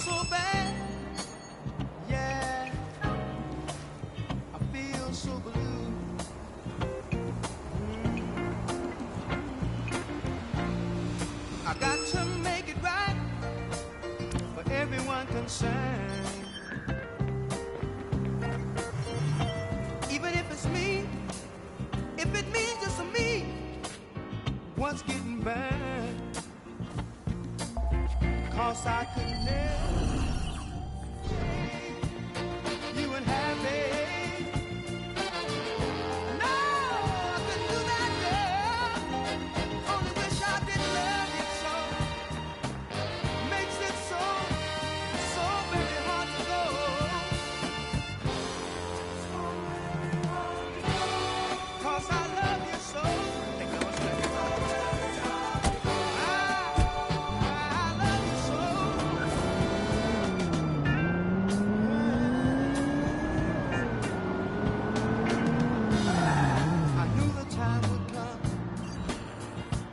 so bad. Yeah, I feel so blue. I got to make it right for everyone concerned. Even if it's me, if it means just me, what's getting burned? 'Cause I could never change you and happy. No, I couldn't do that, girl. Only wish I did love you so. Makes it so, so very hard to go. Cause I love you so.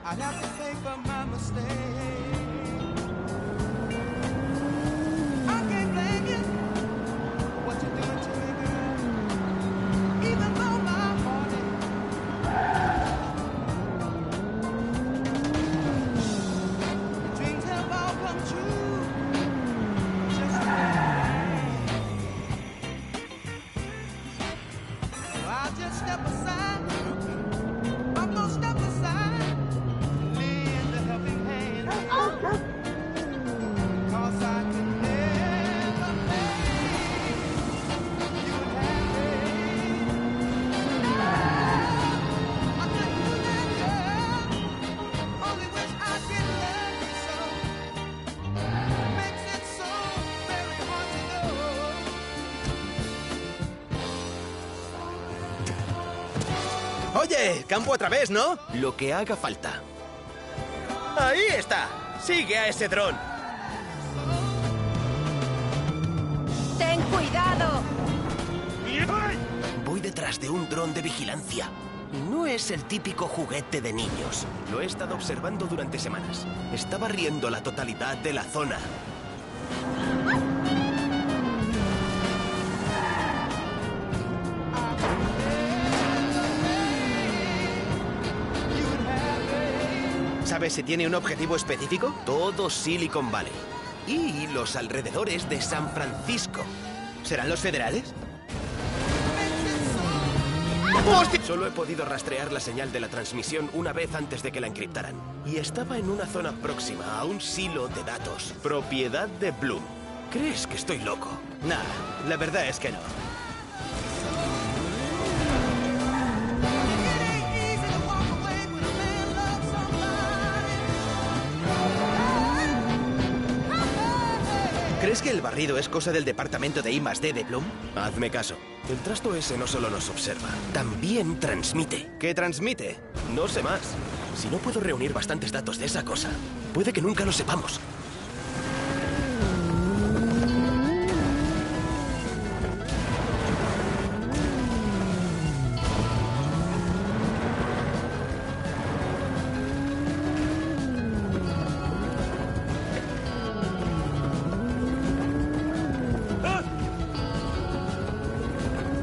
I'd have to pay for my mistake. I can't blame you. What you doing to me, girl? Even though my heart your dreams have all come true. Just so I'll just step aside. I'm gonna step aside. Oye, campo otra vez, ¿no? Lo que haga falta. ¡Ahí está! ¡Sigue a ese dron! ¡Ten cuidado! Voy detrás de un dron de vigilancia. No es el típico juguete de niños. Lo he estado observando durante semanas. Está barriendo la totalidad de la zona. ¿Sabes si tiene un objetivo específico? Todo Silicon Valley. Y los alrededores de San Francisco. ¿Serán los federales? ¡Hostia! Solo he podido rastrear la señal de la transmisión una vez antes de que la encriptaran. Y estaba en una zona próxima a un silo de datos. Propiedad de Bloom. ¿Crees que estoy loco? Nah, la verdad es que no. ¿Crees que el barrido es cosa del departamento de I+D de Bloom? Hazme caso. El trasto ese no solo nos observa, también transmite. ¿Qué transmite? No sé más. Si no puedo reunir bastantes datos de esa cosa, puede que nunca lo sepamos.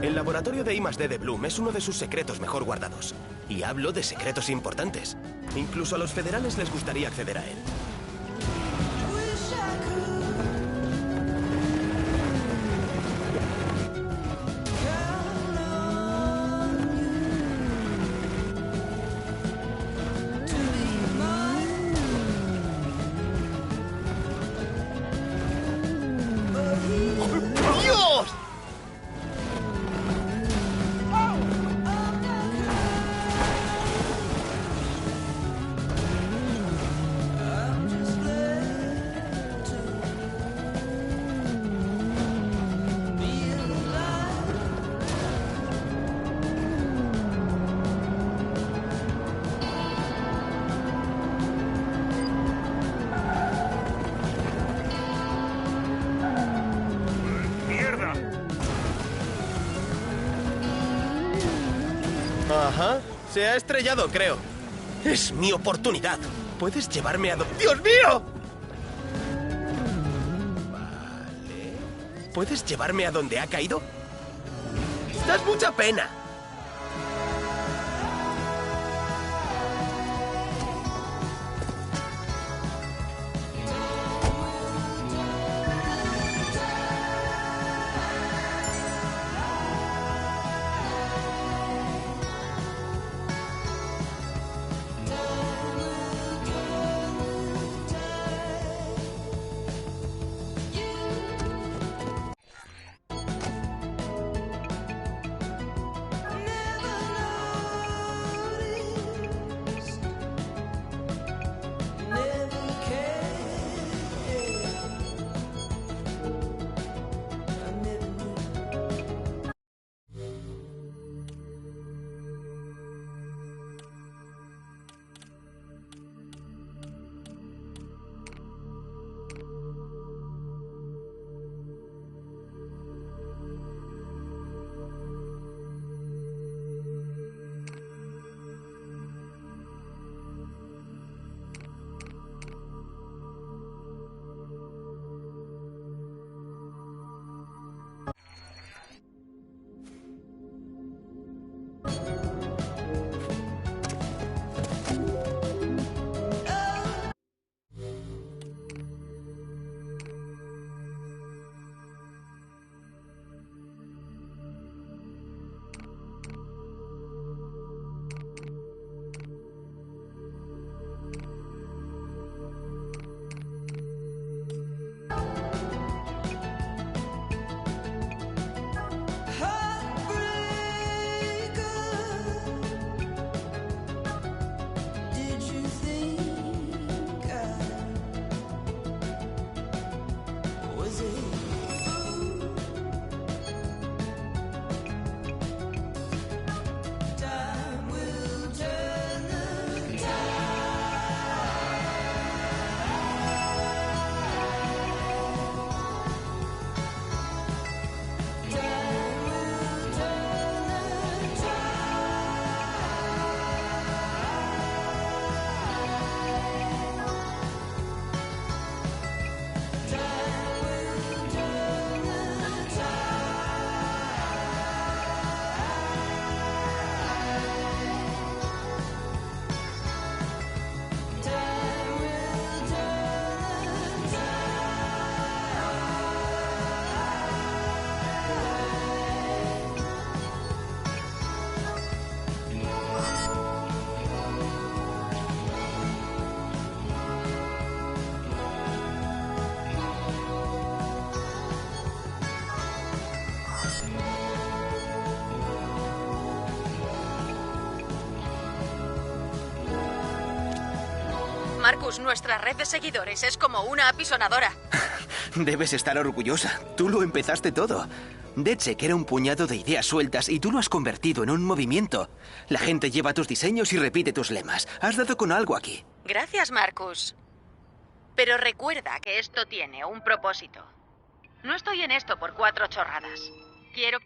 El laboratorio de I+D de Bloom es uno de sus secretos mejor guardados. Y hablo de secretos importantes. Incluso a los federales les gustaría acceder a él. Ajá. Se ha estrellado, creo. Es mi oportunidad. Puedes llevarme a... ¡Dios mío! ¿Puedes llevarme a donde ha caído? ¡Das mucha pena! Marcus, nuestra red de seguidores es como una apisonadora. Debes estar orgullosa. Tú lo empezaste todo. DedSec era un puñado de ideas sueltas y tú lo has convertido en un movimiento. La gente lleva tus diseños y repite tus lemas. Has dado con algo aquí. Gracias, Marcus. Pero recuerda que esto tiene un propósito. No estoy en esto por 4 chorradas. Quiero...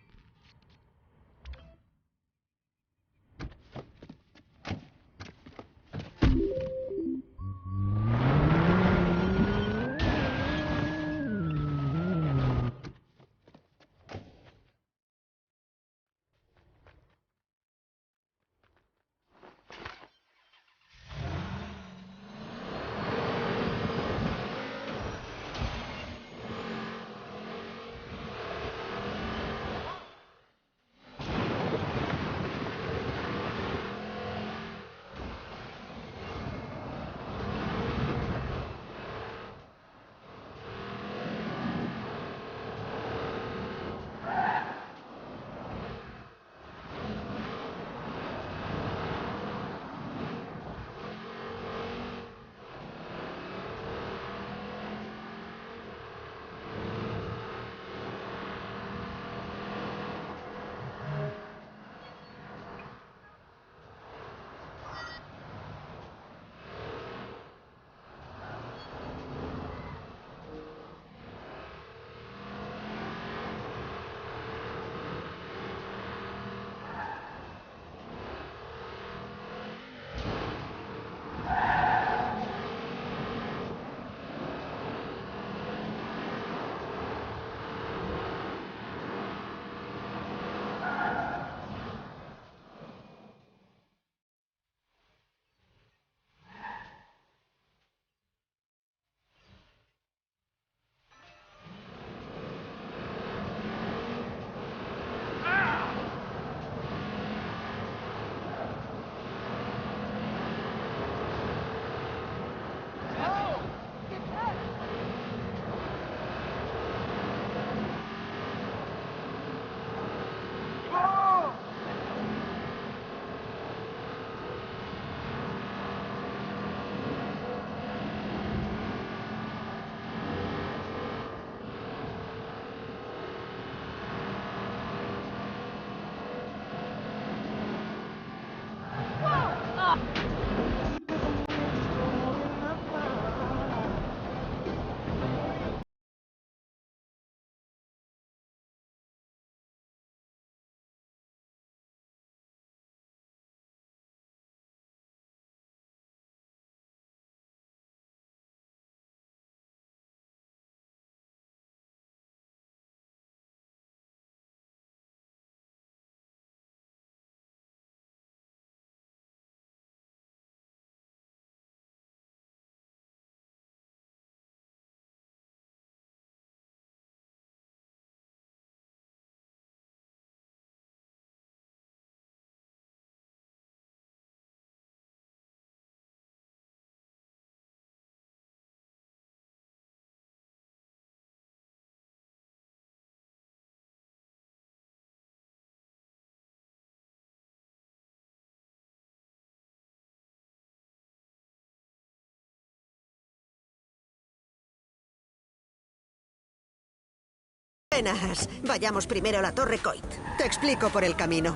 Buenas. Vayamos primero a la Torre Coit. Te explico por el camino.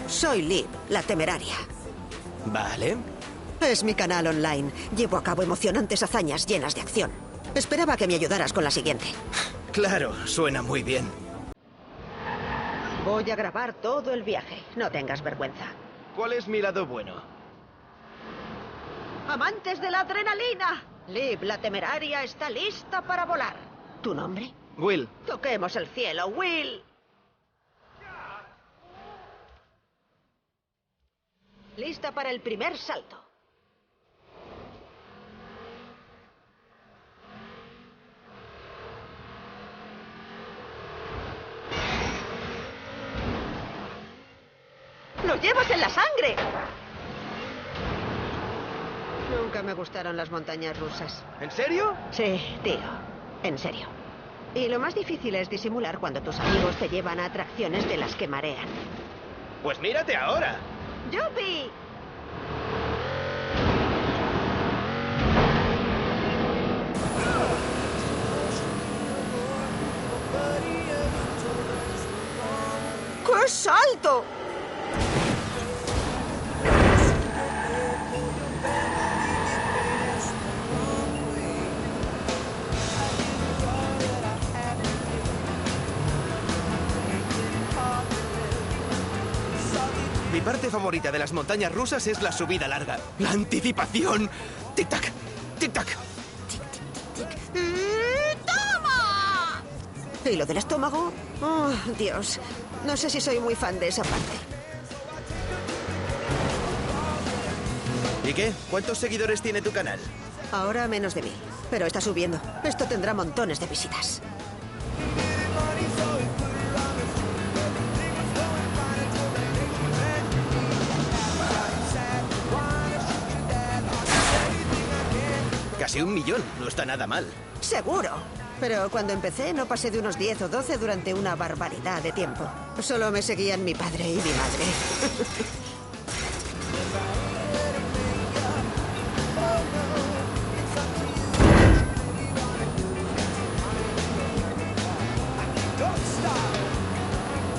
Soy Liv, la temeraria. Vale. Es mi canal online. Llevo a cabo emocionantes hazañas llenas de acción. Esperaba que me ayudaras con la siguiente. Claro, suena muy bien. Voy a grabar todo el viaje. No tengas vergüenza. ¿Cuál es mi lado bueno? ¡Amantes de la adrenalina! Liv, la temeraria, está lista para volar. ¿Tu nombre? Will. Toquemos el cielo, Will. Lista para el primer salto. ¡Lo llevas en la sangre! Nunca me gustaron las montañas rusas. ¿En serio? Sí, tío. En serio. Y lo más difícil es disimular cuando tus amigos te llevan a atracciones de las que marean. Pues mírate ahora. ¡Yupi! ¡Qué salto! Mi parte favorita de las montañas rusas es la subida larga. La anticipación. Tic-tac, tic-tac. ¡Toma! ¿Y lo del estómago? Oh, Dios. No sé si soy muy fan de esa parte. ¿Y qué? ¿Cuántos seguidores tiene tu canal? Ahora menos de 1000. Pero está subiendo. Esto tendrá montones de visitas. Casi 1 millón. No está nada mal. Seguro. Pero cuando empecé no pasé de unos 10 o 12 durante una barbaridad de tiempo. Solo me seguían mi padre y mi madre.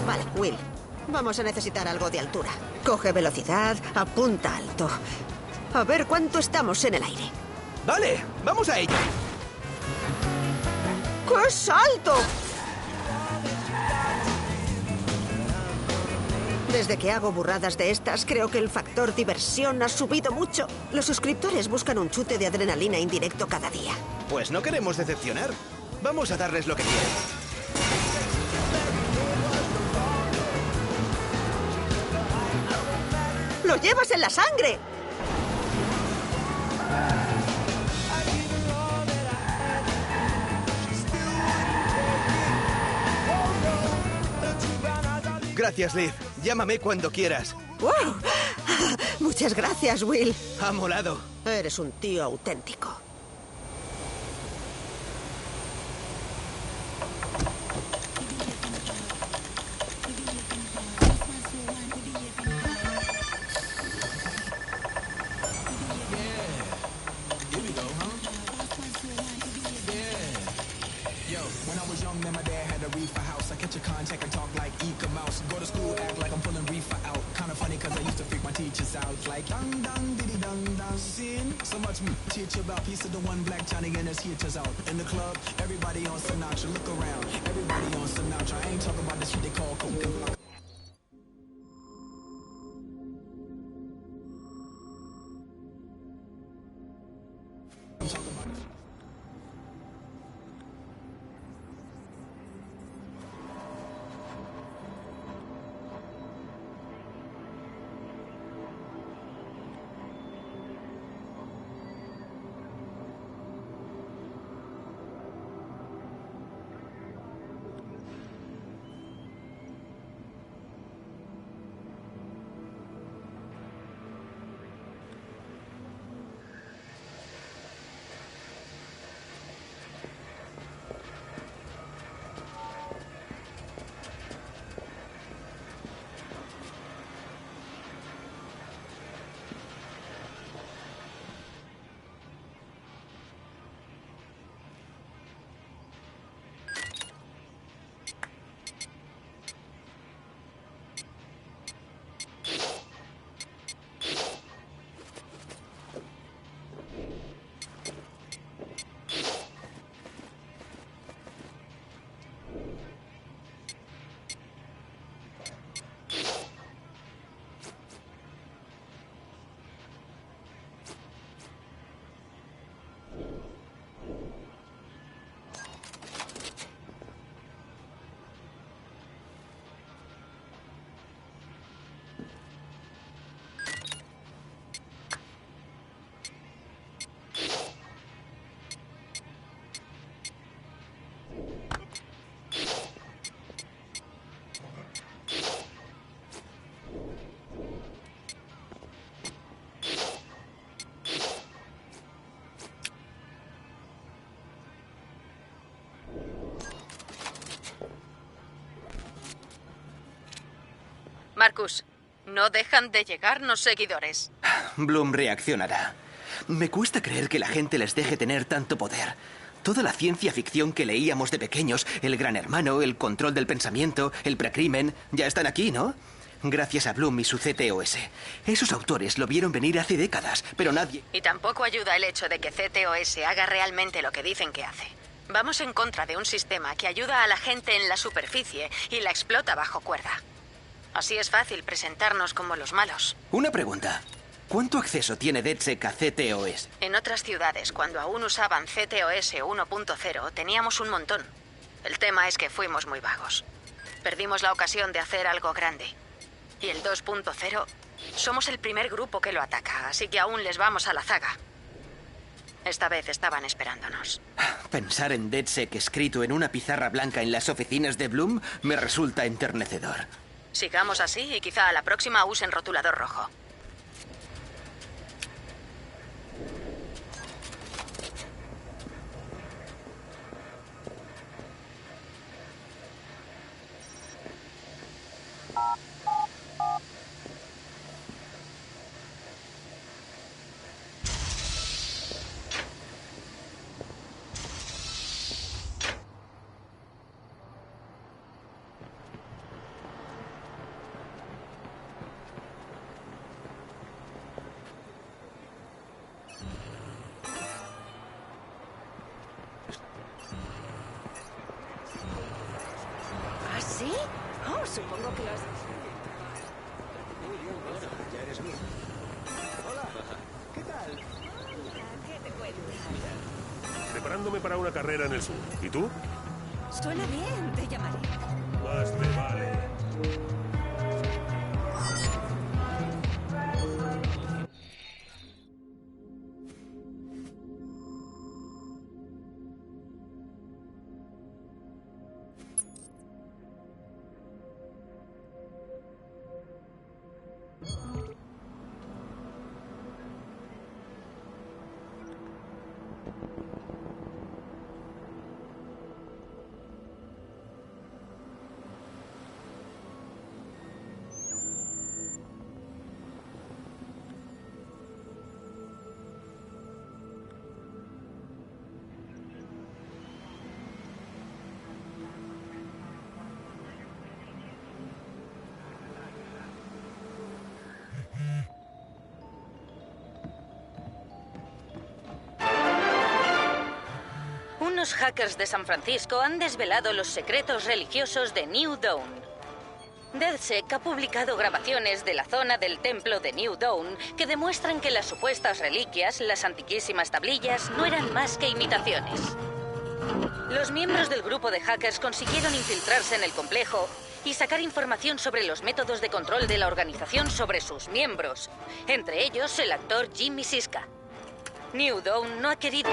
Vale, Will. Vamos a necesitar algo de altura. Coge velocidad, apunta alto. A ver cuánto estamos en el aire. Vale, vamos a ello. ¡Qué salto! Desde que hago burradas de estas, creo que el factor diversión ha subido mucho. Los suscriptores buscan un chute de adrenalina indirecto cada día. Pues no queremos decepcionar. Vamos a darles lo que quieren. ¡Lo llevas en la sangre! Gracias, Liv. Llámame cuando quieras. ¡Wow! Muchas gracias, Will. Ha molado. Eres un tío auténtico. Marcus, no dejan de llegarnos seguidores. Bloom reaccionará. Me cuesta creer que la gente les deje tener tanto poder. Toda la ciencia ficción que leíamos de pequeños, el Gran Hermano, el control del pensamiento, el precrimen, ya están aquí, ¿no? Gracias a Bloom y su CTOS. Esos autores lo vieron venir hace décadas, pero nadie... Y tampoco ayuda el hecho de que CTOS haga realmente lo que dicen que hace. Vamos en contra de un sistema que ayuda a la gente en la superficie y la explota bajo cuerda. Así es fácil presentarnos como los malos. Una pregunta. ¿Cuánto acceso tiene DedSec a CTOS? En otras ciudades, cuando aún usaban CTOS 1.0, teníamos un montón. El tema es que fuimos muy vagos. Perdimos la ocasión de hacer algo grande. Y el 2.0, somos el primer grupo que lo ataca, así que aún les vamos a la zaga. Esta vez estaban esperándonos. Pensar en DedSec escrito en una pizarra blanca en las oficinas de Bloom me resulta enternecedor. Sigamos así y quizá a la próxima usen rotulador rojo. ¿Ah, sí? Oh, supongo que los... Preparándome para una carrera en el sur. ¿Y tú? Suena bien, te llamaré. Más te vale. Unos hackers de San Francisco han desvelado los secretos religiosos de New Dawn. DedSec ha publicado grabaciones de la zona del templo de New Dawn que demuestran que las supuestas reliquias, las antiquísimas tablillas, no eran más que imitaciones. Los miembros del grupo de hackers consiguieron infiltrarse en el complejo y sacar información sobre los métodos de control de la organización sobre sus miembros, entre ellos el actor Jimmy Siska. New Dawn no ha querido...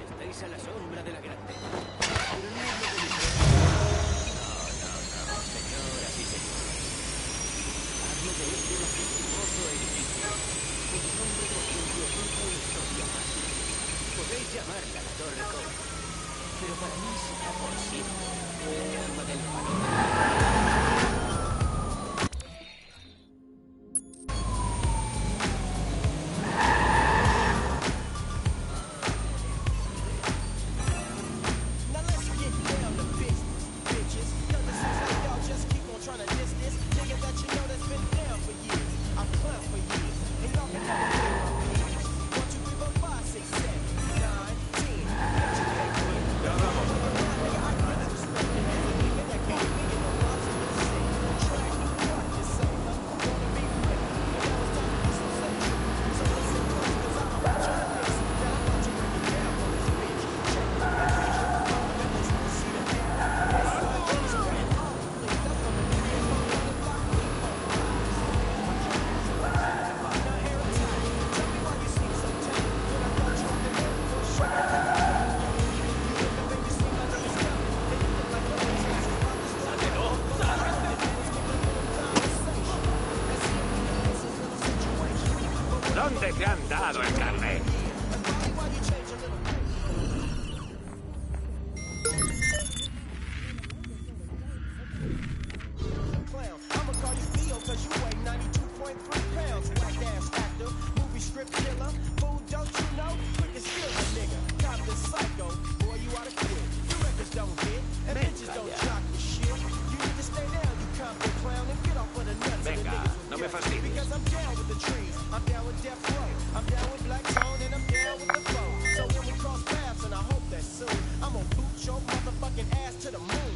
Estáis a la sombra de la grande. Señoras y señores. Hablo de este majestuoso edificio. Un nombre por quien oculta una historia más. Podéis llamarla la Torre Cole, pero para mí será por siempre la llama del farol. Now let's get down to business, bitches. 'Cause it seems like y'all just keep on trying to diss this nigga that you know that's been down for years. I've clowned for years, and y'all can never get my peers. 1, 2, 3, 4, 5, 6, 7, 9, 10. Let your cake win. Now, nigga, I really respect it. As a nigga that can't be in the box of the city. Track, watch this sailor. Wanna be free, but now it's time to do some sailor. So listen close, 'cause I'm about your this. Now I'm about to break it down for this bitch. Check the picture. Fundamentals, you see the man. Yes, sir, it's grand. Please, that's from the nigga in my motherfucker. Now, airtight. Tell me why you seem so tame. When I got you on the air for sure. You look and make me seem like it's coming. And you look like the way you ask about this stuff. ¿Dónde te han dado el carnet? Clown. I'ma call you Theo cause you weigh 92.3 pounds. Whack ass actor, movie script killer. Fool, don't you know? Quick as kill a nigga. Compton psycho. Boy, you oughta quit. Your records don't hit. And bitches don't jock your shit. You need to stay down, you Compton clown, and get off of the nuts. Venga, no me fastidies. Because I'm down with the trees. I'm down with Death Row. I'm down with Black Tone and I'm down with the flow. So when we cross paths, and I hope that soon, I'm gonna boot your motherfucking ass to the moon.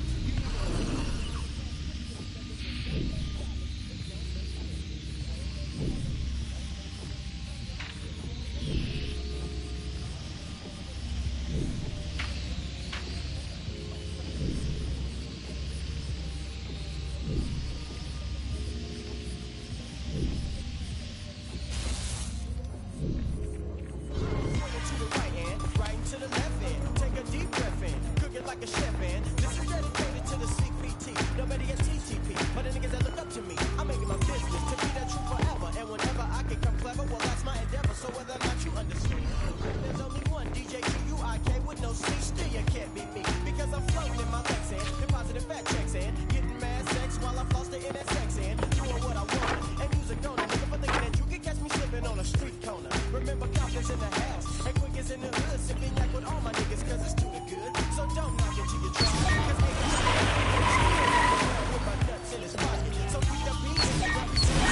Swing it to the right hand, right into the left hand. Take a deep breath in, cook it like a chef hand. This is dedicated to the CPT, nobody at TTP, but the niggas that look up to me. I'm making my business to be that true forever, and whenever I can come clever, well that's my endeavor. So whether or not you understand, there's only one DJ QUIK with no C. Still you can't be me because I'm floating in my legs and depositing fat checks and getting mad sex while I floss the NSX and doing what I want. And music don't nigga for thinking that you can catch me slipping on a street corner. Remember Compton's in the house and Quick is in the hood, sipping yak with all my niggas 'cause it's too good. So don't knock it till you try. 'Cause ain't with my nuts in his pocket. So keep the beats in the reputation.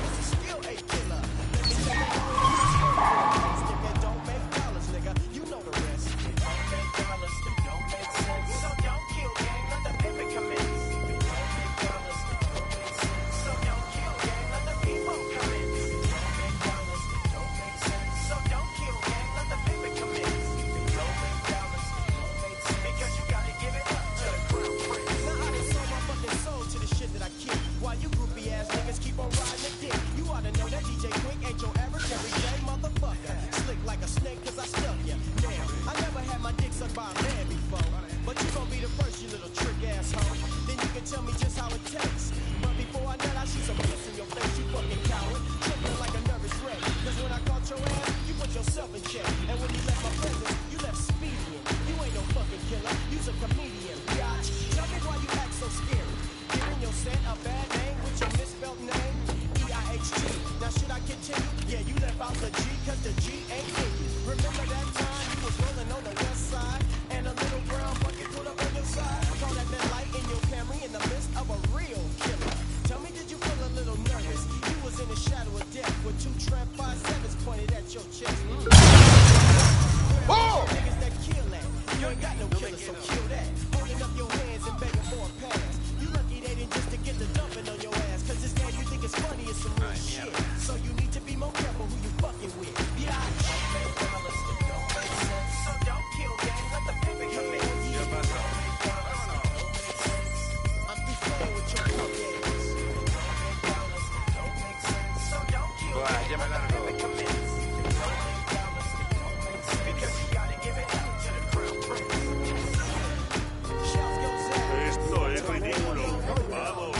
This is still a killer. Let me tell you all stick and don't make dollars, nigga. You know the rest. Don't make dollars, it don't make sense. So don't kill gang, let the paper commence. Don't make dollars, it don't make sense. So don't kill gang, let the people commence. Don't make dollars, it don't make sense. So don't kill gang, let the paper commence. Don't make dollars, it don't make sense. Because you gotta give it up to the crown prince. Now I done sold my fucking soul to the shit that I kick. While you groupie ass niggas keep on riding the dick. You oughta know that DJ Quick ain't your average everyday motherfucker. Slick like a snake 'cause I stuck ya. Now, I never had my dick sucked by a man before. But you gon' be the first, you little trick asshole. Then you can tell me just how it tastes. But before I nut, I shoot some piss in your face, you fucking coward. Tripping like a nervous wreck. 'Cause when I caught your ass, you put yourself in check. And when you left my presence, you left speeding. You ain't no fucking killer, you's a comedian, biatch. Tell me why you act so scary. Giving your set a bad name with your misspelled name. EIHT. Now should I continue? Yeah, you left out the G 'cause the G ain't in you. Remember that time you was rolling on the west side and a little brown bucket put up on your side? Call that light in your Camry in the midst of a real killer. Tell me, did you feel a little nervous? You was in the shadow of death with 2 Tramp 5.7s pointed at your chest. Whoa! Niggas that kill that. You ain't got no killer, so kill that. Holding up your hands and begging for a pass. You lucky they didn't just to get the dumping on your ass. 'Cause this game you think is funny, it's some real shit. So you need to be more careful who you fucking with. Yeah, Buah, ya me largo. Esto es ridículo. Vamos.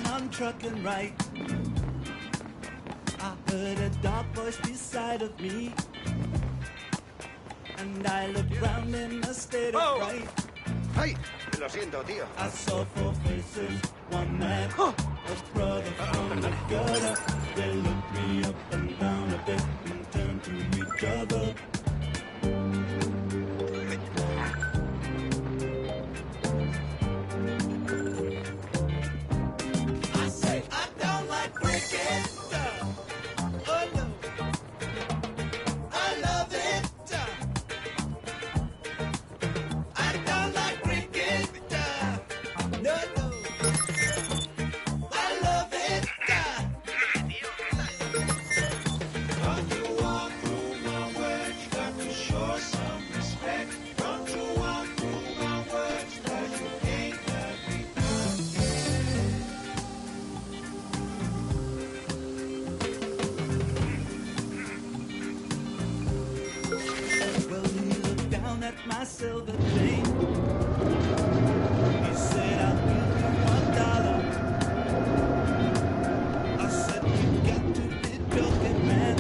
I'm trucking right. I heard a dark voice beside of me, and I looked round in a state of fright. ¡Ay! Lo siento, tío. I saw four faces, one man, a brother from the gutter. They looked me up and down a bit and turned to each other. I say I don't like cricket. Oh no, I love it. I don't like cricket. No, no, I love it. Don't you walk through my words, you got to show some respect. Don't you walk through my words, 'cause you ain't let me. Well, he looked down at my silver chain. He said, I'll give you $1. I said, you got to be joking, man.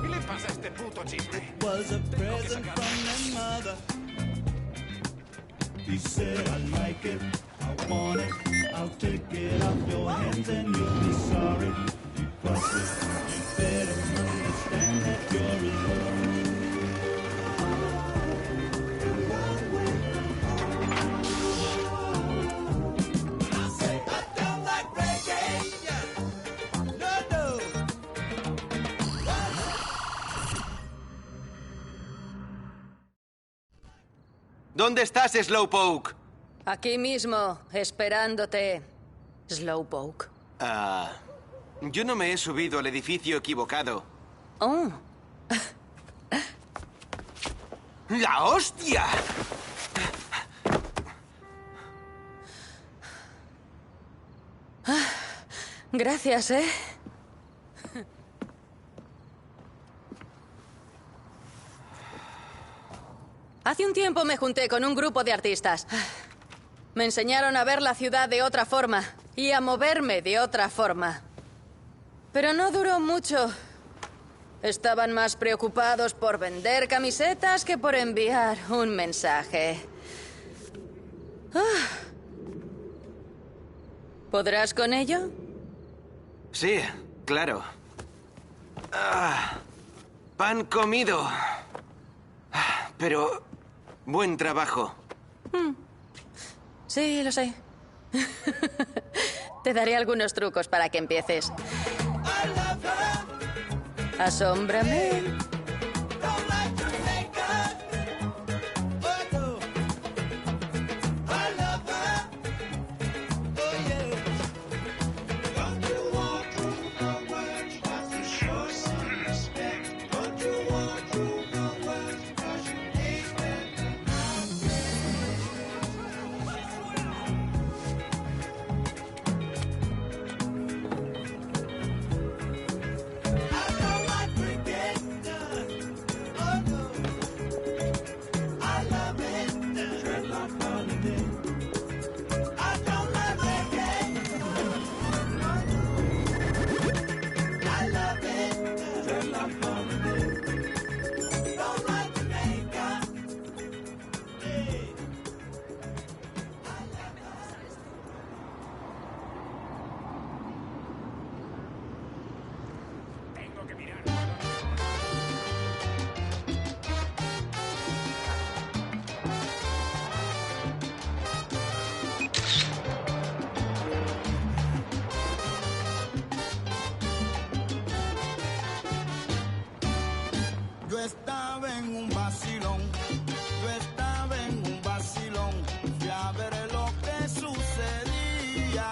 ¿Qué le pasa a este puto chisme? It was a present from their mother. He said, I like it, I want it, I'll take it off your hands and you'll be sorry. Because if you better understand that you're in love. I say, I don't like reggae. No, no. ¿Dónde estás, Slowpoke? Aquí mismo, esperándote, Slowpoke. Yo no me he subido al edificio equivocado. Oh, ¡La hostia! gracias, ¿eh? Hace un tiempo me junté con un grupo de artistas. Me enseñaron a ver la ciudad de otra forma y a moverme de otra forma. Pero no duró mucho. Estaban más preocupados por vender camisetas que por enviar un mensaje. ¿Podrás con ello? Sí, claro. Pan comido. Pero buen trabajo. Sí, lo sé. Te daré algunos trucos para que empieces. Asómbrame. Don't you Yo estaba en un vacilón, yo estaba en un vacilón, fui a ver lo que sucedía.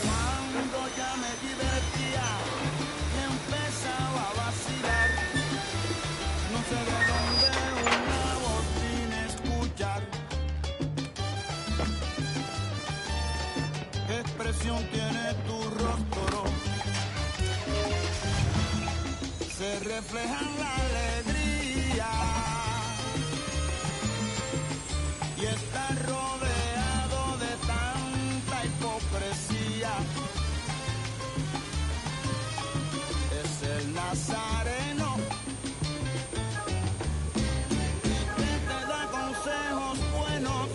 Cuando ya me divertía y empezaba a vacilar, no sé de dónde una voz vine a escuchar. ¿Qué expresión tiene tu rostro? Se refleja en la alegría y está rodeado de tanta hipocresía. Es el Nazareno que te da consejos buenos.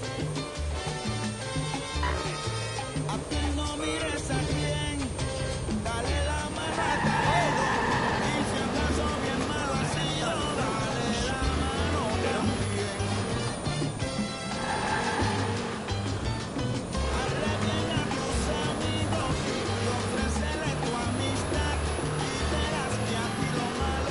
A ti no mires a quién, dale la mano a Caído. Y si acaso bien malo ha sido, dale la mano también. Hazle bien a tus amigos y ofrécele tu amistad. Y verás que a ti lo malo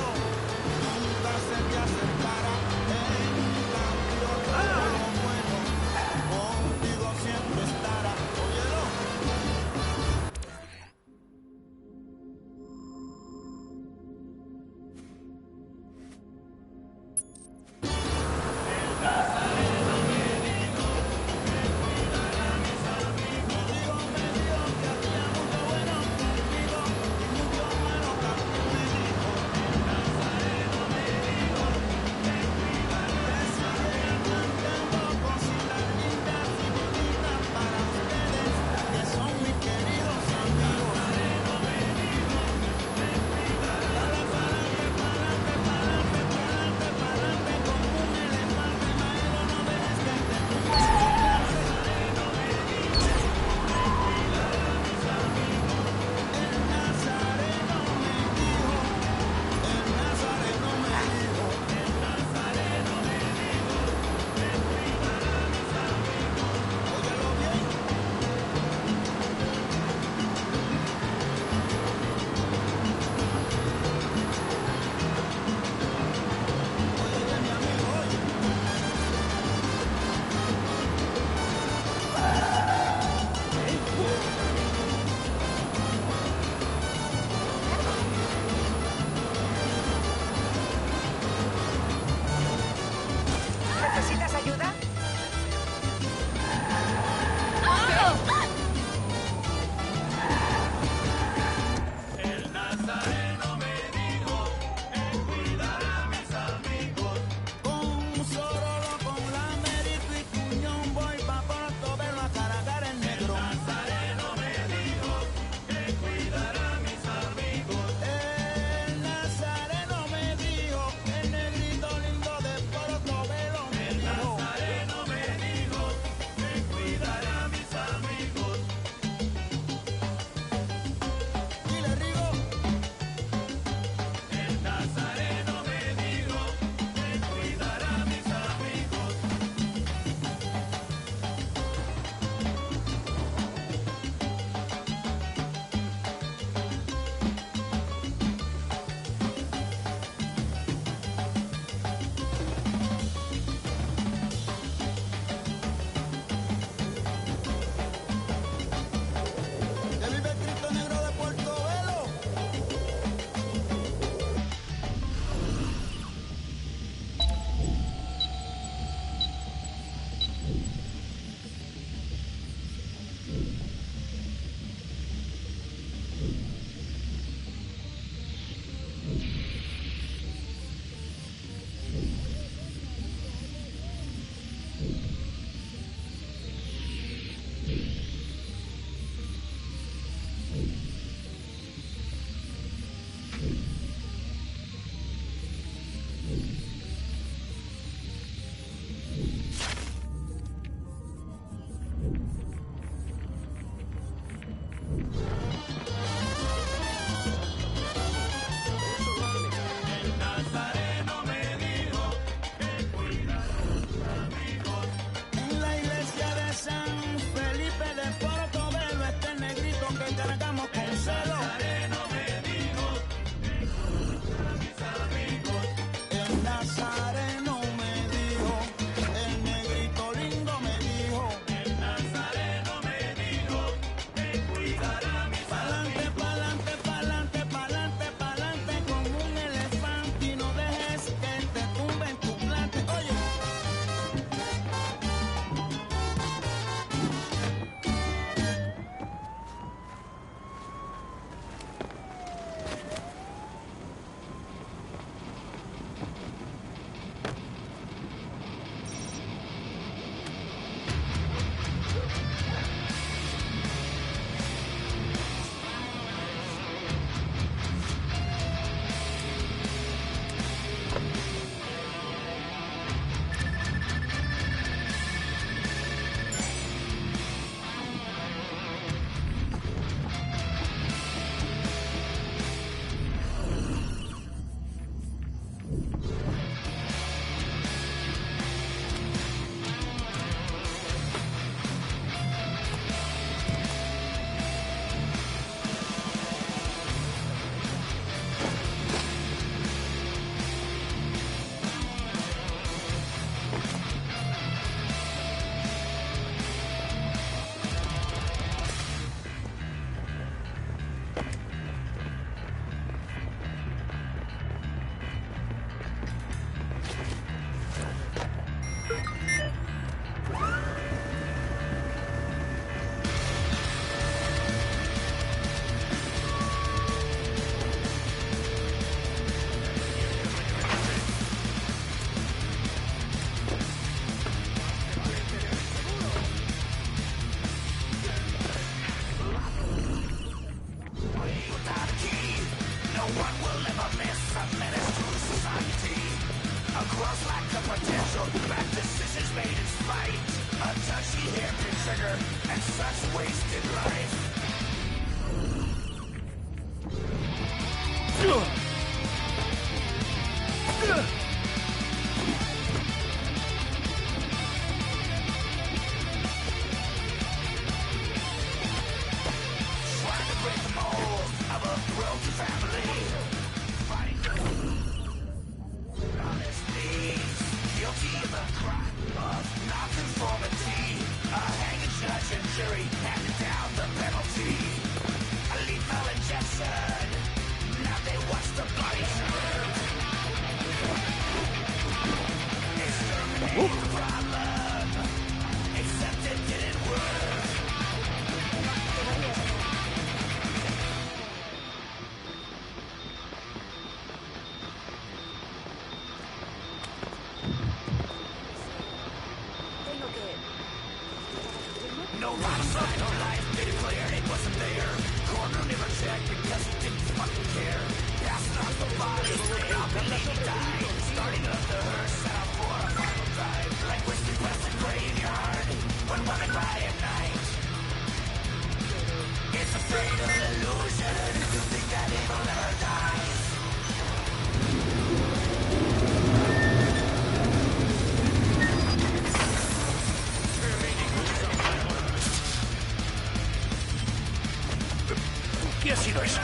¿Qué ha sido eso?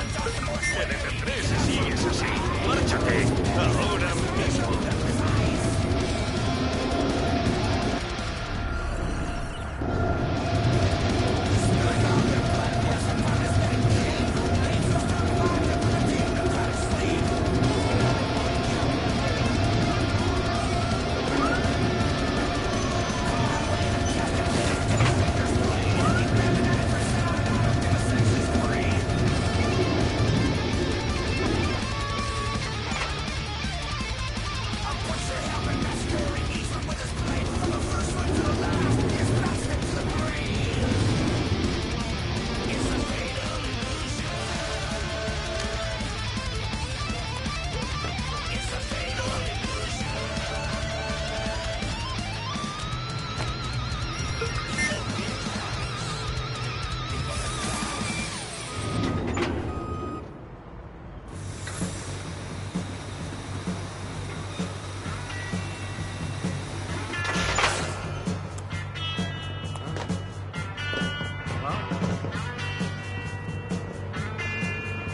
Te detendré si sigues así. ¡Márchate! ¡Ahora mismo!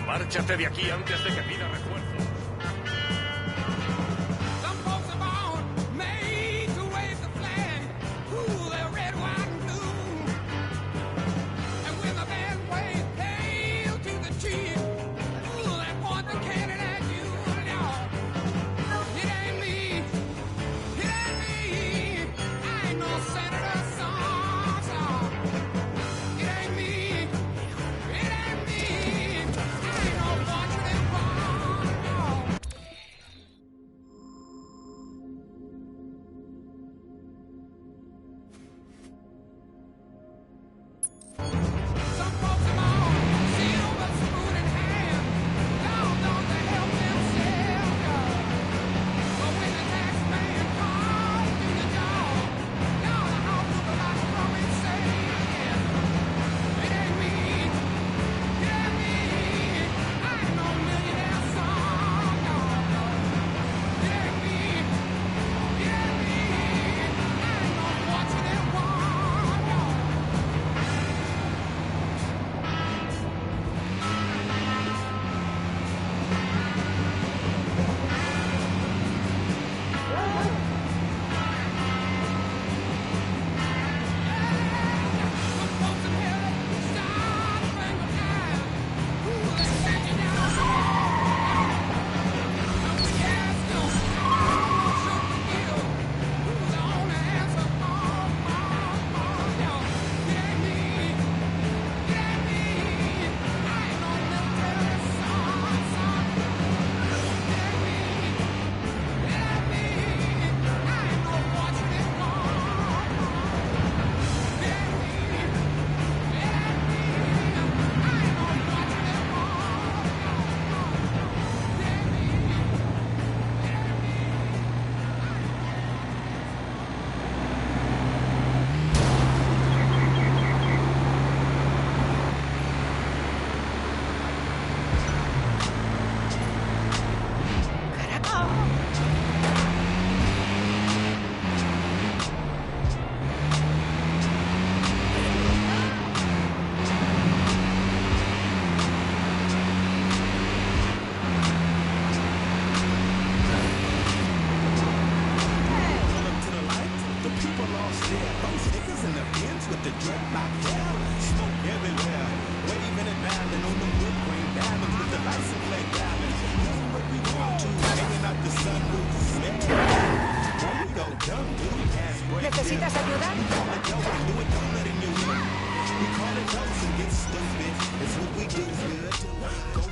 Márchate de aquí antes de que pida refuerzos. Some folks are born made to wave the flag. Ooh, they're red, white, and blue. And when the band plays hail to the chief, ooh, they point the cannon at you. Lord, it ain't me. It ain't me. I ain't no senator, son. It ain't me. It ain't me. I ain't no fortunate one.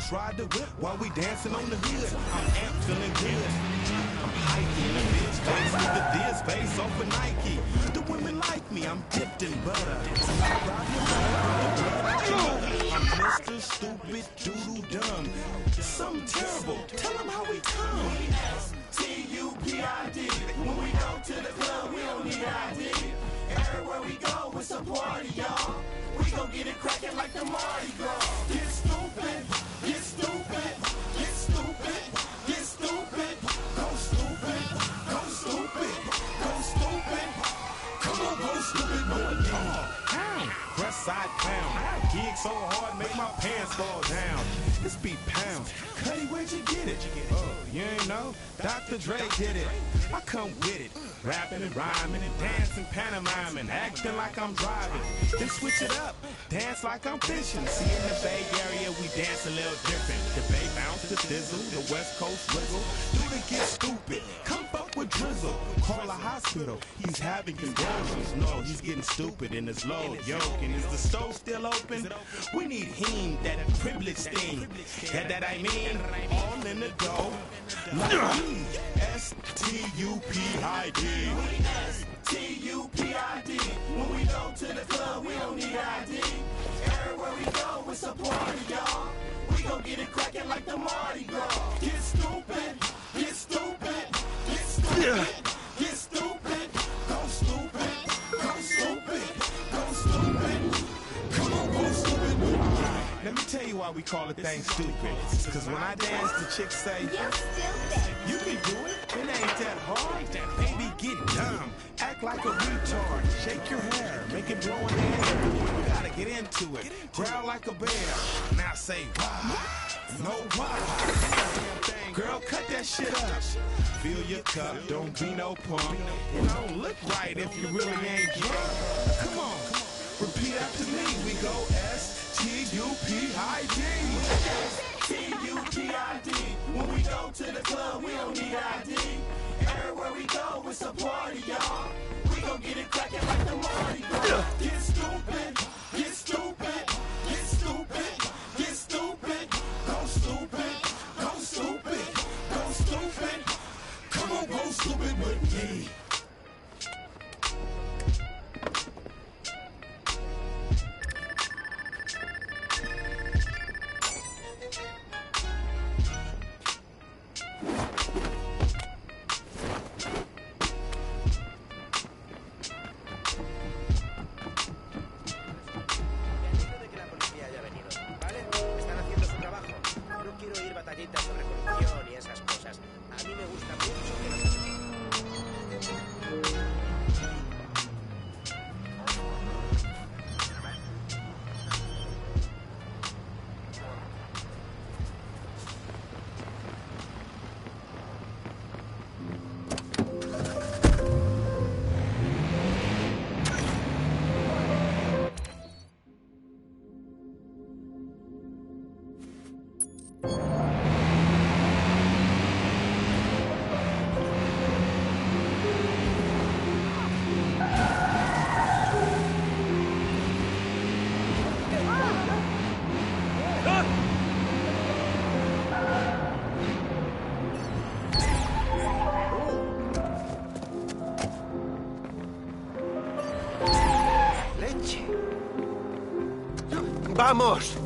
Ghost ride the whip while we dancing on the hood. I'm amped, feeling good. I'm hiking in a bitch face with the Diz face off of Nike. The women like me, I'm dipped in butter. I'm Mr. Stupid Doodle Dumb. Something terrible. Tell them how we come. S-T-U-P-I-D. When we go to the club, we don't need ID. Everywhere we go, it's a party, y'all. We gon' get it crackin' like the Mardi Gras. Get stupid, get stupid, get stupid, get stupid. Go stupid, go stupid, go stupid. Come on, go stupid, go West Side Pound. Gig so hard, make my pants fall down. This beat pound. Cuddy, where'd you get it? Oh, you ain't know? Dr. Dre did it. I come with it. Rapping and rhyming and dancing, pantomiming, acting like I'm driving. Then switch it up, dance like I'm fishing. See, in the Bay Area, we dance a little different. The Bay bounce to Dizzle, the West Coast wiggle. Do the get stupid, come fuck with Drizzle. Call a hospital, he's having convulsions. No, he's getting stupid in his low yoking. Is the stove still open? We need him, that privilege thing. That I mean, all in the dough. Like me, S-T-U-P-I-D. S-T-U-P-I-D. When we go to the club, we don't need ID. Everywhere we go, it's a party, y'all. We gon' get it crackin' like the Mardi Gras. Get stupid, get stupid, get stupid, get stupid. Go stupid, go stupid, go stupid. Come on, go stupid. Let me tell you why we call it thing stupid. Cause when I dance, the chicks say, you're stupid. You can do it, it ain't that hard. Baby, get dumb, act like a retard. Shake your hair, make it blow in the air. You gotta get into it, growl like a bear. Now say, why? No why. Girl, cut that shit up. Fill your cup, don't be no punk. It don't look right if you really ain't drunk. Come on, repeat after me. We go S-T-U-P-I-D. S-T-U-P-I-D. When we go to the club, we don't need ID. Everywhere we go, it's a party, y'all. We gon' get it crackin' like the Mardi Gras. Get stupid, get stupid, get stupid, get stupid. Go stupid, go stupid, go stupid. Come on, go stupid with me. Sobre corrupción y esas cosas. A mí me gusta mucho que los... ¡Vamos!